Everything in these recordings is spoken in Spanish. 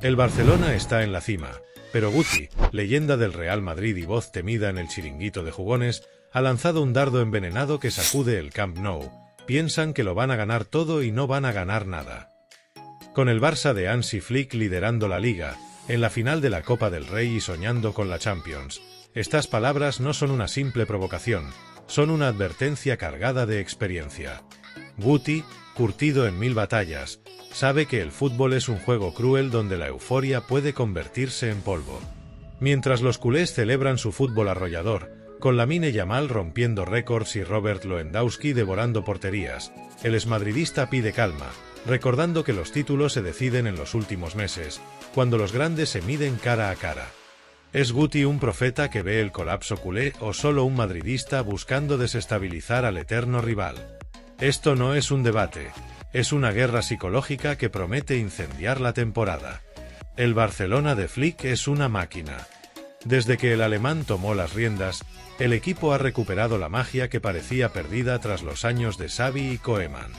El Barcelona está en la cima, pero Guti, leyenda del Real Madrid y voz temida en el chiringuito de jugones, ha lanzado un dardo envenenado que sacude el Camp Nou. Piensan que lo van a ganar todo y no van a ganar nada. Con el Barça de Hansi Flick liderando la Liga, en la final de la Copa del Rey y soñando con la Champions, estas palabras no son una simple provocación, son una advertencia cargada de experiencia. Guti, curtido en 1000 batallas, sabe que el fútbol es un juego cruel donde la euforia puede convertirse en polvo. Mientras los culés celebran su fútbol arrollador, con Lamine Yamal rompiendo récords y Robert Lewandowski devorando porterías, el exmadridista pide calma, recordando que los títulos se deciden en los últimos meses, cuando los grandes se miden cara a cara. ¿Es Guti un profeta que ve el colapso culé o solo un madridista buscando desestabilizar al eterno rival? Esto no es un debate, es una guerra psicológica que promete incendiar la temporada. El Barcelona de Flick es una máquina. Desde que el alemán tomó las riendas, el equipo ha recuperado la magia que parecía perdida tras los años de Xavi y Koeman.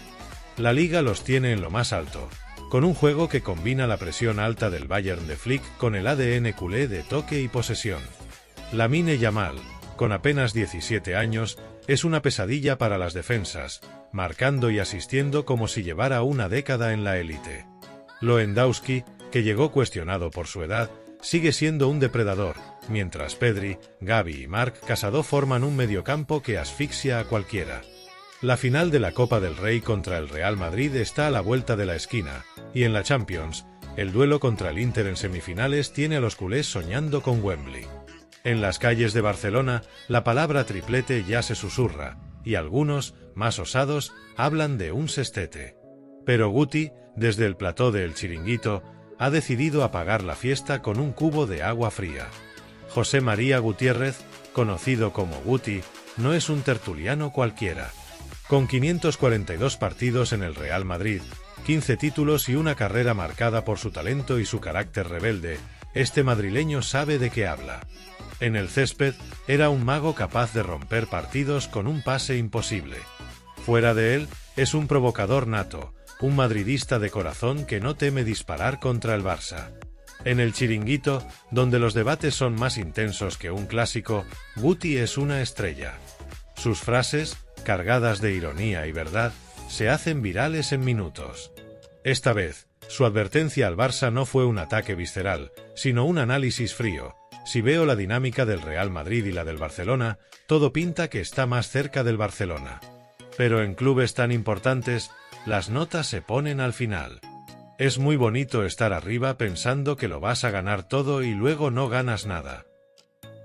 La Liga los tiene en lo más alto, con un juego que combina la presión alta del Bayern de Flick con el ADN culé de toque y posesión. Lamine Yamal, con apenas 17 años, es una pesadilla para las defensas, marcando y asistiendo como si llevara una década en la élite. Lewandowski, que llegó cuestionado por su edad, sigue siendo un depredador, mientras Pedri, Gavi y Marc Casado forman un mediocampo que asfixia a cualquiera. La final de la Copa del Rey contra el Real Madrid está a la vuelta de la esquina, y en la Champions, el duelo contra el Inter en semifinales tiene a los culés soñando con Wembley. En las calles de Barcelona, la palabra triplete ya se susurra, y algunos, más osados, hablan de un sextete. Pero Guti, desde el plató del chiringuito, ha decidido apagar la fiesta con un cubo de agua fría. José María Gutiérrez, conocido como Guti, no es un tertuliano cualquiera. Con 542 partidos en el Real Madrid, 15 títulos y una carrera marcada por su talento y su carácter rebelde, este madrileño sabe de qué habla. En el césped, era un mago capaz de romper partidos con un pase imposible. Fuera de él, es un provocador nato, un madridista de corazón que no teme disparar contra el Barça. En el chiringuito, donde los debates son más intensos que un clásico, Guti es una estrella. Sus frases, cargadas de ironía y verdad, se hacen virales en minutos. Esta vez, su advertencia al Barça no fue un ataque visceral, sino un análisis frío. Si veo la dinámica del Real Madrid y la del Barcelona, todo pinta que está más cerca del Barcelona. Pero en clubes tan importantes, las notas se ponen al final. Es muy bonito estar arriba pensando que lo vas a ganar todo y luego no ganas nada.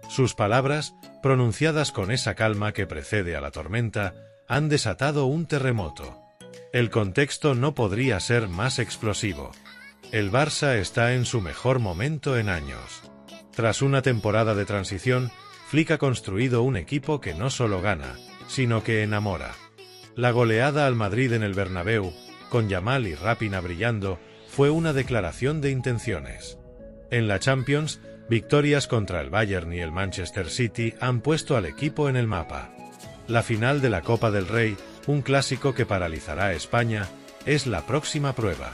Sus palabras, pronunciadas con esa calma que precede a la tormenta, han desatado un terremoto. El contexto no podría ser más explosivo. El Barça está en su mejor momento en años. Tras una temporada de transición, Flick ha construido un equipo que no solo gana, sino que enamora. La goleada al Madrid en el Bernabéu, con Yamal y Raphinha brillando, fue una declaración de intenciones. En la Champions, victorias contra el Bayern y el Manchester City han puesto al equipo en el mapa. La final de la Copa del Rey, un clásico que paralizará a España, es la próxima prueba.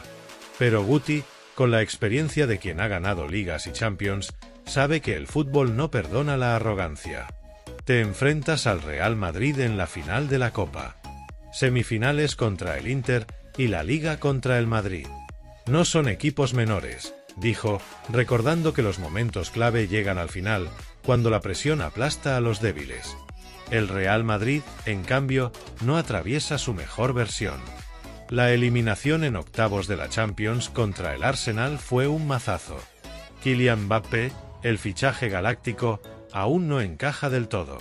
Pero Guti, con la experiencia de quien ha ganado ligas y Champions, sabe que el fútbol no perdona la arrogancia. Te enfrentas al Real Madrid en la final de la Copa. Semifinales contra el Inter y la Liga contra el Madrid. No son equipos menores, dijo, recordando que los momentos clave llegan al final, cuando la presión aplasta a los débiles. El Real Madrid, en cambio, no atraviesa su mejor versión. La eliminación en octavos de la Champions contra el Arsenal fue un mazazo. Kylian Mbappé, el fichaje galáctico, aún no encaja del todo.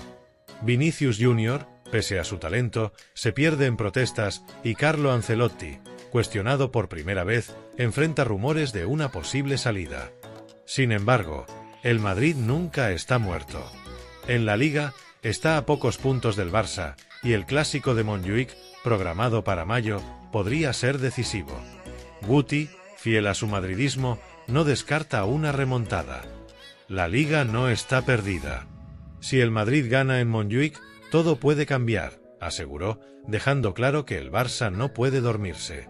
Vinicius Jr., pese a su talento, se pierde en protestas y Carlo Ancelotti, cuestionado por primera vez, enfrenta rumores de una posible salida. Sin embargo, el Madrid nunca está muerto. En la Liga, está a pocos puntos del Barça, y el clásico de Montjuic, programado para mayo, podría ser decisivo. Guti, fiel a su madridismo, no descarta una remontada. La Liga no está perdida. Si el Madrid gana en Montjuic, todo puede cambiar, aseguró, dejando claro que el Barça no puede dormirse.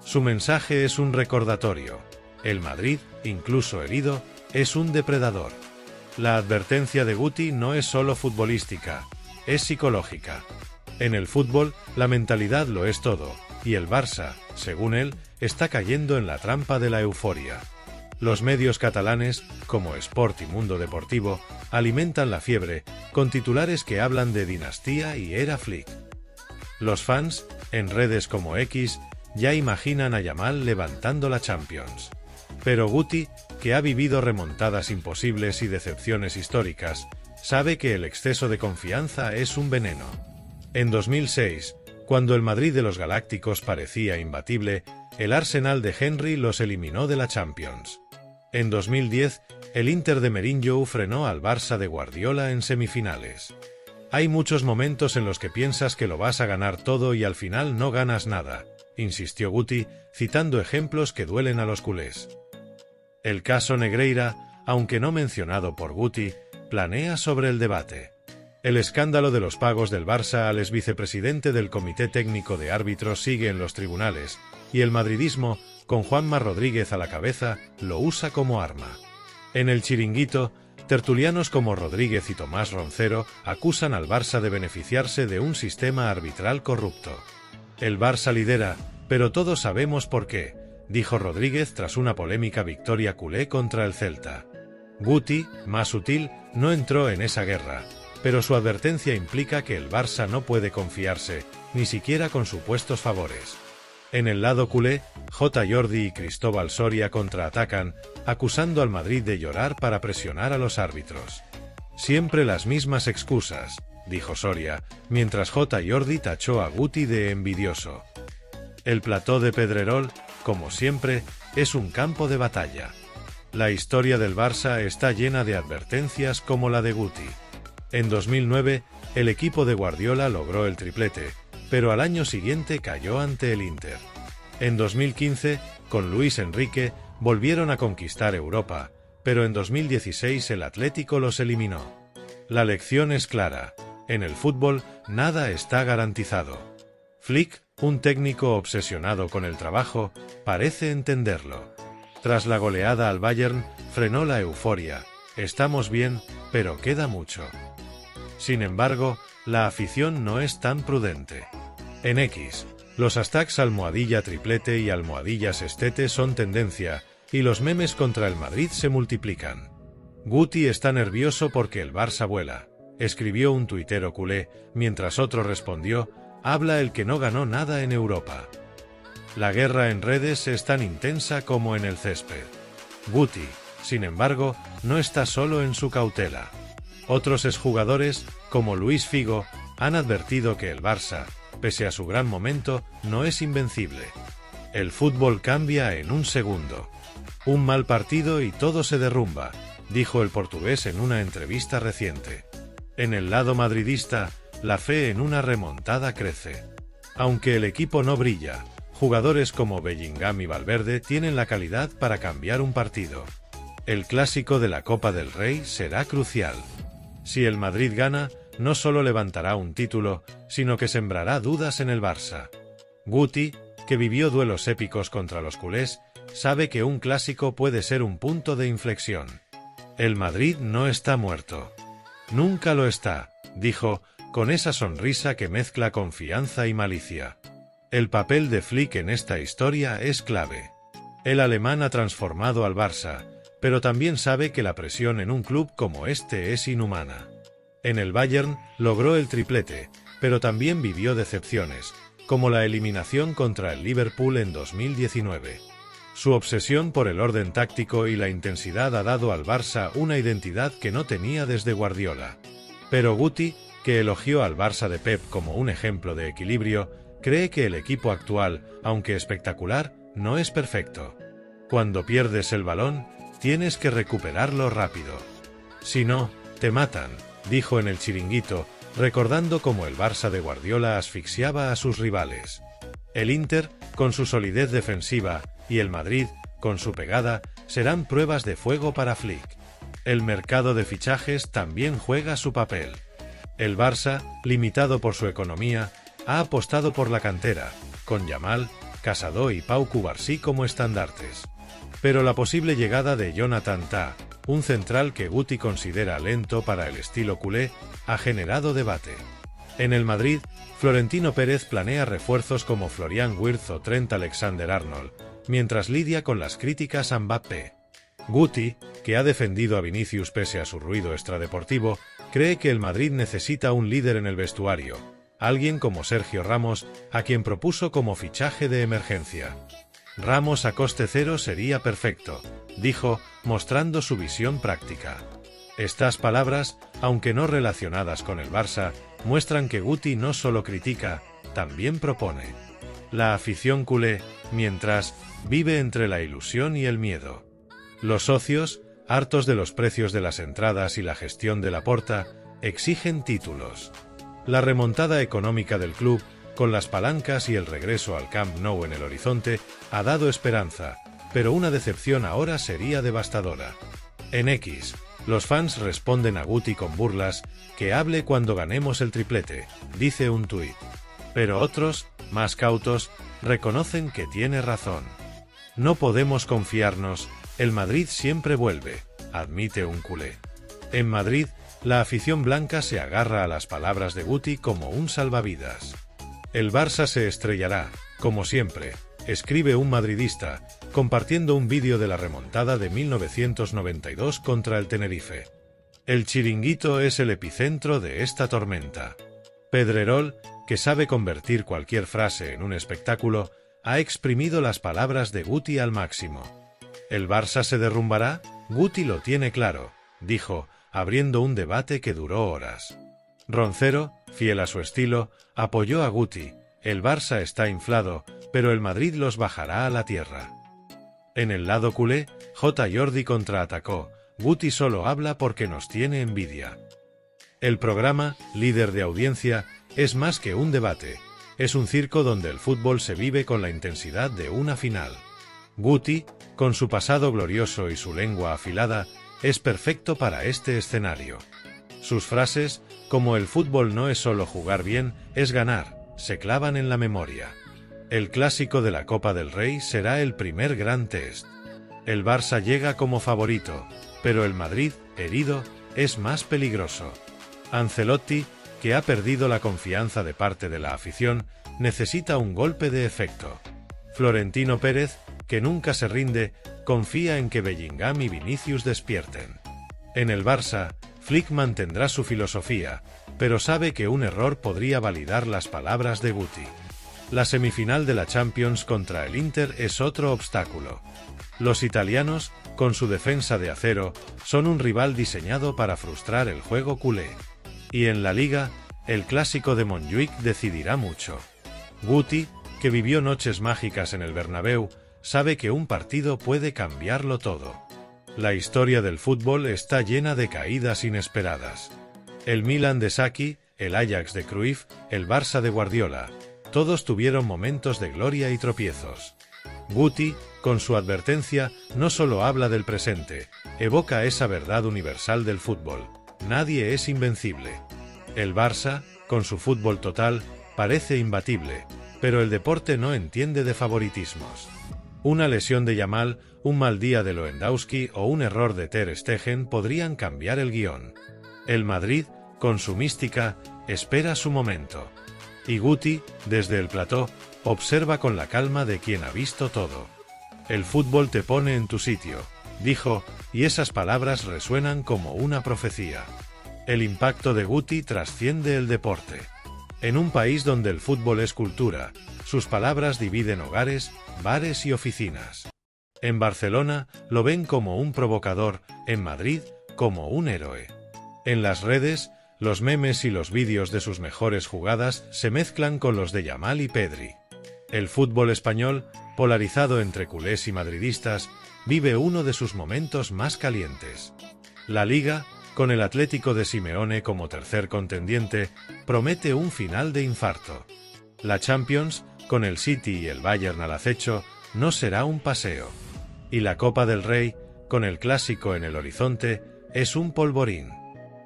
Su mensaje es un recordatorio. El Madrid, incluso herido, es un depredador. La advertencia de Guti no es solo futbolística, es psicológica. En el fútbol, la mentalidad lo es todo, y el Barça, según él, está cayendo en la trampa de la euforia. Los medios catalanes, como Sport y Mundo Deportivo, alimentan la fiebre, con titulares que hablan de dinastía y era Flick. Los fans, en redes como X, ya imaginan a Yamal levantando la Champions. Pero Guti, que ha vivido remontadas imposibles y decepciones históricas, sabe que el exceso de confianza es un veneno. En 2006, cuando el Madrid de los Galácticos parecía imbatible, el Arsenal de Henry los eliminó de la Champions. En 2010, el Inter de Mourinho frenó al Barça de Guardiola en semifinales. Hay muchos momentos en los que piensas que lo vas a ganar todo y al final no ganas nada, insistió Guti, citando ejemplos que duelen a los culés. El caso Negreira, aunque no mencionado por Guti, planea sobre el debate. El escándalo de los pagos del Barça al exvicepresidente del Comité Técnico de Árbitros sigue en los tribunales, y el madridismo, con Juanma Rodríguez a la cabeza, lo usa como arma. En el Chiringuito, tertulianos como Rodríguez y Tomás Roncero acusan al Barça de beneficiarse de un sistema arbitral corrupto. El Barça lidera, pero todos sabemos por qué, dijo Rodríguez tras una polémica victoria culé contra el Celta. Guti, más sutil, no entró en esa guerra, pero su advertencia implica que el Barça no puede confiarse, ni siquiera con supuestos favores. En el lado culé, J. Jordi y Cristóbal Soria contraatacan, acusando al Madrid de llorar para presionar a los árbitros. Siempre las mismas excusas, dijo Soria, mientras J. Jordi tachó a Guti de envidioso. El plató de Pedrerol, como siempre, es un campo de batalla. La historia del Barça está llena de advertencias como la de Guti. En 2009, el equipo de Guardiola logró el triplete, pero al año siguiente cayó ante el Inter. En 2015, con Luis Enrique, volvieron a conquistar Europa, pero en 2016 el Atlético los eliminó. La lección es clara: en el fútbol, nada está garantizado. Flick, un técnico obsesionado con el trabajo, parece entenderlo. Tras la goleada al Bayern, frenó la euforia. Estamos bien, pero queda mucho. Sin embargo, la afición no es tan prudente. En X, los hashtags almohadilla triplete y almohadilla sextete son tendencia, y los memes contra el Madrid se multiplican. Guti está nervioso porque el Barça vuela, escribió un tuitero culé, mientras otro respondió: habla el que no ganó nada en Europa. La guerra en redes es tan intensa como en el césped. Guti, sin embargo, no está solo en su cautela. Otros exjugadores, como Luis Figo, han advertido que el Barça, pese a su gran momento, no es invencible. El fútbol cambia en un segundo. Un mal partido y todo se derrumba, dijo el portugués en una entrevista reciente. En el lado madridista, la fe en una remontada crece. Aunque el equipo no brilla, jugadores como Bellingham y Valverde tienen la calidad para cambiar un partido. El clásico de la Copa del Rey será crucial. Si el Madrid gana, no solo levantará un título, sino que sembrará dudas en el Barça. Guti, que vivió duelos épicos contra los culés, sabe que un clásico puede ser un punto de inflexión. El Madrid no está muerto. Nunca lo está, dijo, con esa sonrisa que mezcla confianza y malicia. El papel de Flick en esta historia es clave. El alemán ha transformado al Barça, pero también sabe que la presión en un club como este es inhumana. En el Bayern logró el triplete, pero también vivió decepciones, como la eliminación contra el Liverpool en 2019. Su obsesión por el orden táctico y la intensidad ha dado al Barça una identidad que no tenía desde Guardiola. Pero Guti, que elogió al Barça de Pep como un ejemplo de equilibrio, cree que el equipo actual, aunque espectacular, no es perfecto. Cuando pierdes el balón, tienes que recuperarlo rápido. Si no, te matan, dijo en el Chiringuito, recordando cómo el Barça de Guardiola asfixiaba a sus rivales. El Inter, con su solidez defensiva, y el Madrid, con su pegada, serán pruebas de fuego para Flick. El mercado de fichajes también juega su papel. El Barça, limitado por su economía, ha apostado por la cantera, con Yamal, Casado y Pau Cubarsí como estandartes. pero la posible llegada de Jonathan Tah, un central que Guti considera lento para el estilo culé, ha generado debate. En el Madrid, Florentino Pérez planea refuerzos como Florian Wirtz o Trent Alexander-Arnold, mientras lidia con las críticas a Mbappé. Guti, que ha defendido a Vinicius pese a su ruido extradeportivo, cree que el Madrid necesita un líder en el vestuario, alguien como Sergio Ramos, a quien propuso como fichaje de emergencia. Ramos a coste cero sería perfecto, dijo, mostrando su visión práctica. Estas palabras, aunque no relacionadas con el Barça, muestran que Guti no solo critica, también propone. La afición culé, mientras, vive entre la ilusión y el miedo. Los socios, hartos de los precios de las entradas y la gestión de Laporta, exigen títulos. La remontada económica del club, con las palancas y el regreso al Camp Nou en el horizonte, ha dado esperanza, pero una decepción ahora sería devastadora. En X, los fans responden a Guti con burlas, que hable cuando ganemos el triplete, dice un tuit. Pero otros, más cautos, reconocen que tiene razón. No podemos confiarnos, el Madrid siempre vuelve, admite un culé. En Madrid, la afición blanca se agarra a las palabras de Guti como un salvavidas. El Barça se estrellará, como siempre, escribe un madridista, compartiendo un vídeo de la remontada de 1992 contra el Tenerife. El Chiringuito es el epicentro de esta tormenta. Pedrerol, que sabe convertir cualquier frase en un espectáculo, ha exprimido las palabras de Guti al máximo. ¿El Barça se derrumbará? Guti lo tiene claro, dijo, abriendo un debate que duró horas. Roncero, fiel a su estilo, apoyó a Guti. El Barça está inflado, pero el Madrid los bajará a la tierra. En el lado culé, J. Jordi contraatacó, Guti solo habla porque nos tiene envidia. El programa, líder de audiencia, es más que un debate, es un circo donde el fútbol se vive con la intensidad de una final. Guti, con su pasado glorioso y su lengua afilada, es perfecto para este escenario. Sus frases, como el fútbol no es solo jugar bien, es ganar, se clavan en la memoria. El clásico de la Copa del Rey será el primer gran test. El Barça llega como favorito, pero el Madrid, herido, es más peligroso. Ancelotti, que ha perdido la confianza de parte de la afición, necesita un golpe de efecto. Florentino Pérez, que nunca se rinde, confía en que Bellingham y Vinicius despierten. En el Barça, Flick mantendrá su filosofía, pero sabe que un error podría validar las palabras de Guti. La semifinal de la Champions contra el Inter es otro obstáculo. Los italianos, con su defensa de acero, son un rival diseñado para frustrar el juego culé. Y en la Liga, el clásico de Montjuic decidirá mucho. Guti, que vivió noches mágicas en el Bernabéu, sabe que un partido puede cambiarlo todo. La historia del fútbol está llena de caídas inesperadas. El Milan de Sacchi, el Ajax de Cruyff, el Barça de Guardiola, todos tuvieron momentos de gloria y tropiezos. Guti, con su advertencia, no solo habla del presente, evoca esa verdad universal del fútbol: nadie es invencible. El Barça, con su fútbol total, parece imbatible, pero el deporte no entiende de favoritismos. Una lesión de Yamal, un mal día de Lewandowski o un error de Ter Stegen podrían cambiar el guión. El Madrid, con su mística, espera su momento. Y Guti, desde el plató, observa con la calma de quien ha visto todo. El fútbol te pone en tu sitio, dijo, y esas palabras resuenan como una profecía. El impacto de Guti trasciende el deporte. En un país donde el fútbol es cultura, sus palabras dividen hogares, bares y oficinas. En Barcelona lo ven como un provocador, en Madrid como un héroe. En las redes, los memes y los vídeos de sus mejores jugadas se mezclan con los de Yamal y Pedri. El fútbol español, polarizado entre culés y madridistas, vive uno de sus momentos más calientes. La Liga, con el Atlético de Simeone como tercer contendiente, promete un final de infarto. La Champions, con el City y el Bayern al acecho, no será un paseo. Y la Copa del Rey, con el clásico en el horizonte, es un polvorín.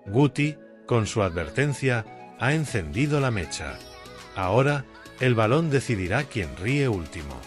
Guti, con su advertencia, ha encendido la mecha. Ahora, el balón decidirá quién ríe último.